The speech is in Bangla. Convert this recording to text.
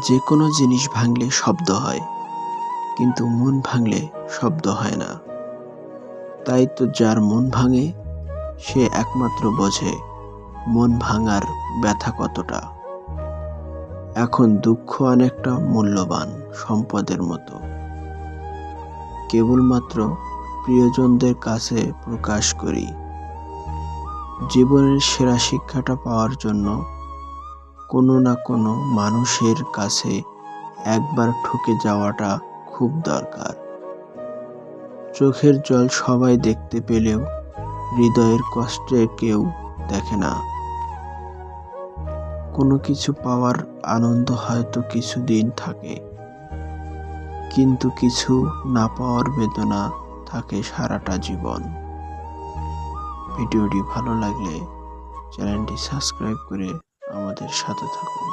যে কোনো জিনিস ভাঙলে শব্দ হয়, কিন্তু মন ভাঙলে শব্দ হয় না। তাই তো যার মন ভাঙে সে একমাত্র বোঝে মন ভাঙার ব্যথা কতটা। এখন দুঃখ অনেকটা মূল্যবান সম্পদের মতো, কেবলমাত্র প্রিয়জনদের কাছে প্রকাশ করি। জীবনের সেরা শিক্ষাটা পাওয়ার জন্য কোনো না কোনো মানুষের কাছে একবার ঠকে যাওয়াটা খুব দরকার। চোখের জল সবাই দেখতে পেলেও হৃদয়ের কষ্টে কেউ দেখে না। কোনো কিছু পাওয়ার আনন্দ হয়তো কিছুদিন থাকে, কিন্তু কিছু না পাওয়ার বেদনা থাকে সারাটা জীবন। ভিডিওটি ভালো লাগলে চ্যানেলটি সাবস্ক্রাইব করে আমাদের সাথে থাকুন।